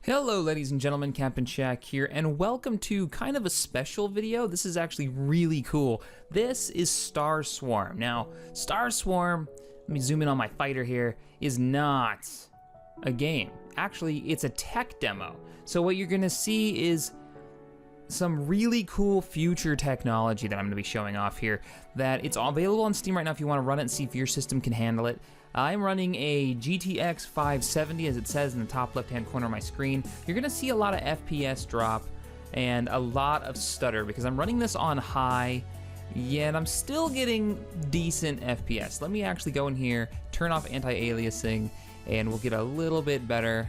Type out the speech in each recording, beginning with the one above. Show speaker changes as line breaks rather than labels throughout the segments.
Hello ladies and gentlemen, CaptainShack here, and welcome to kind of a special video. This is actually really cool. This is Star Swarm. Now, Star Swarm, let me zoom in on my fighter here, is not a game. Actually, it's a tech demo. So what you're gonna see is some really cool future technology that I'm gonna be showing off here, that it's available on Steam right now if you wanna run it and see if your system can handle it. I'm running a GTX 570, as it says in the top left-hand corner of my screen. You're gonna see a lot of FPS drop and a lot of stutter because I'm running this on high, yet I'm still getting decent FPS. Let me actually go in here, turn off anti-aliasing, and we'll get a little bit better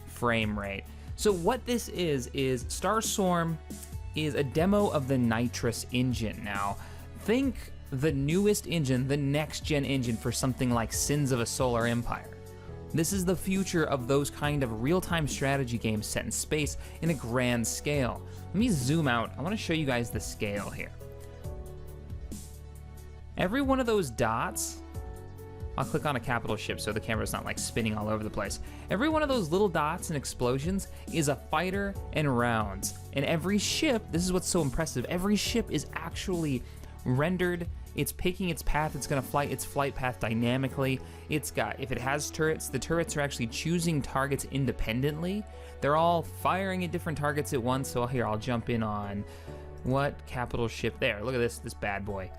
frame rate. So what this is Star Swarm is a demo of the Nitrous engine. Now, think the newest engine, the next-gen engine for something like Sins of a Solar Empire. This is the future of those kind of real-time strategy games set in space in a grand scale. Let me zoom out. I want to show you guys the scale here. Every one of those dots, I'll click on a capital ship so the camera's not like spinning all over the place. Every one of those little dots and explosions is a fighter and rounds. And every ship, this is what's so impressive, every ship is actually rendered. It's picking its path, it's gonna fly its flight path dynamically. It's got, if it has turrets, the turrets are actually choosing targets independently. They're all firing at different targets at once. So here, I'll jump in on what capital ship there. Look at this bad boy.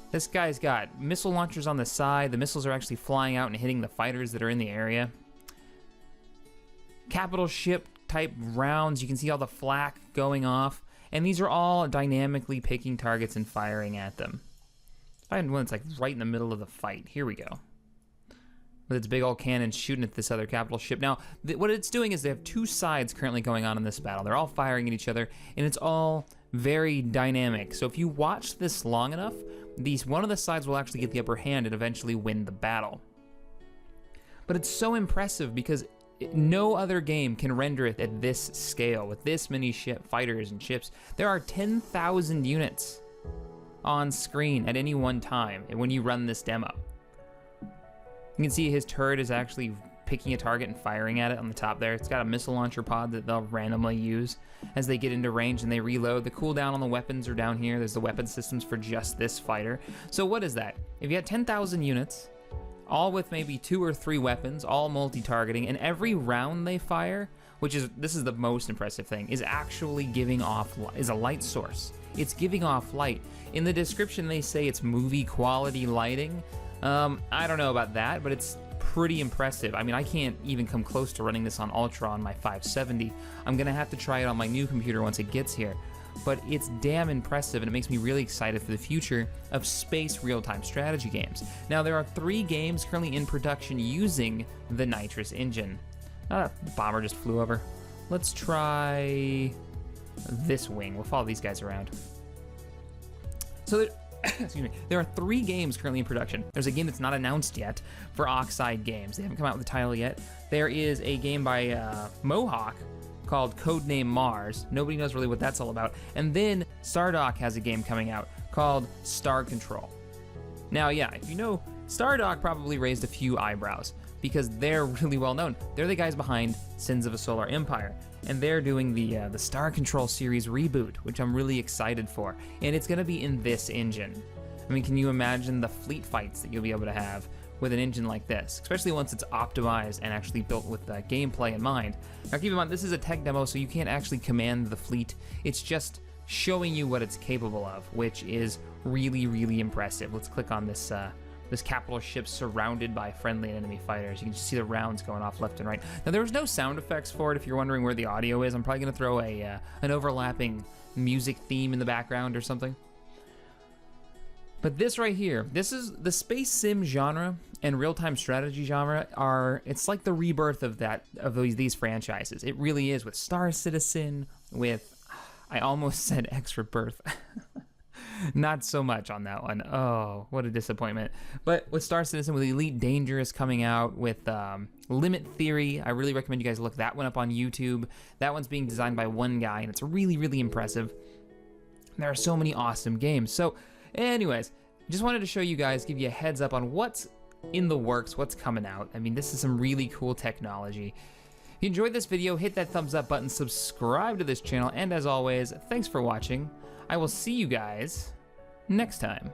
This guy's got missile launchers on the side. The missiles are actually flying out and hitting the fighters that are in the area. Capital ship type rounds, you can see all the flak going off. And these are all dynamically picking targets and firing at them. Find one that's like right in the middle of the fight. Here we go. With its big old cannon shooting at this other capital ship. Now, what it's doing is they have two sides currently going on in this battle. They're all firing at each other, and it's all very dynamic. So if you watch this long enough, one of the sides will actually get the upper hand and eventually win the battle. But it's so impressive because no other game can render it at this scale with this many fighters and ships. There are 10,000 units on screen at any one time when you run this demo. You can see his turret is actually picking a target and firing at it on the top there. It's got a missile launcher pod that they'll randomly use as they get into range and they reload. The cooldown on the weapons are down here. There's the weapon systems for just this fighter. So what is that? If you had 10,000 units, all with maybe 2 or 3 weapons, all multi-targeting, and every round they fire, this is the most impressive thing, is actually giving off, is a light source. It's giving off light. In the description they say it's movie quality lighting. I don't know about that, but it's pretty impressive. I mean, I can't even come close to running this on Ultra on my 570. I'm gonna have to try it on my new computer once it gets here. But it's damn impressive, and it makes me really excited for the future of space real-time strategy games. Now, there are 3 games currently in production using the Nitrous engine. The bomber just flew over. Let's try this wing. We'll follow these guys around. So excuse me, there are 3 games currently in production. There's a game that's not announced yet for Oxide Games. They haven't come out with the title yet. There is a game by Mohawk called Codename Mars. Nobody knows really what that's all about. And then Stardock has a game coming out called Star Control. Now, yeah, if you know, Stardock probably raised a few eyebrows because they're really well known. They're the guys behind Sins of a Solar Empire, and they're doing the Star Control series reboot, which I'm really excited for. And it's gonna be in this engine. I mean, can you imagine the fleet fights that you'll be able to have with an engine like this, especially once it's optimized and actually built with gameplay in mind. Now keep in mind, this is a tech demo, so you can't actually command the fleet. It's just showing you what it's capable of, which is really, really impressive. Let's click on this capital ship surrounded by friendly and enemy fighters. You can just see the rounds going off left and right. Now there was no sound effects for it. If you're wondering where the audio is, I'm probably gonna throw an overlapping music theme in the background or something. But this right here, this is the space sim genre and real-time strategy genre it's like the rebirth of these franchises. It really is, with Star Citizen, with, I almost said Extra Birth. Not so much on that one. Oh, what a disappointment. But with Star Citizen, with Elite Dangerous coming out, with Limit Theory, I really recommend you guys look that one up on YouTube. That one's being designed by one guy, and it's really, really impressive. There are so many awesome games. So, anyways, just wanted to show you guys, give you a heads up on what's in the works, what's coming out. I mean, this is some really cool technology. If you enjoyed this video, hit that thumbs up button, subscribe to this channel, and as always, thanks for watching. I will see you guys next time.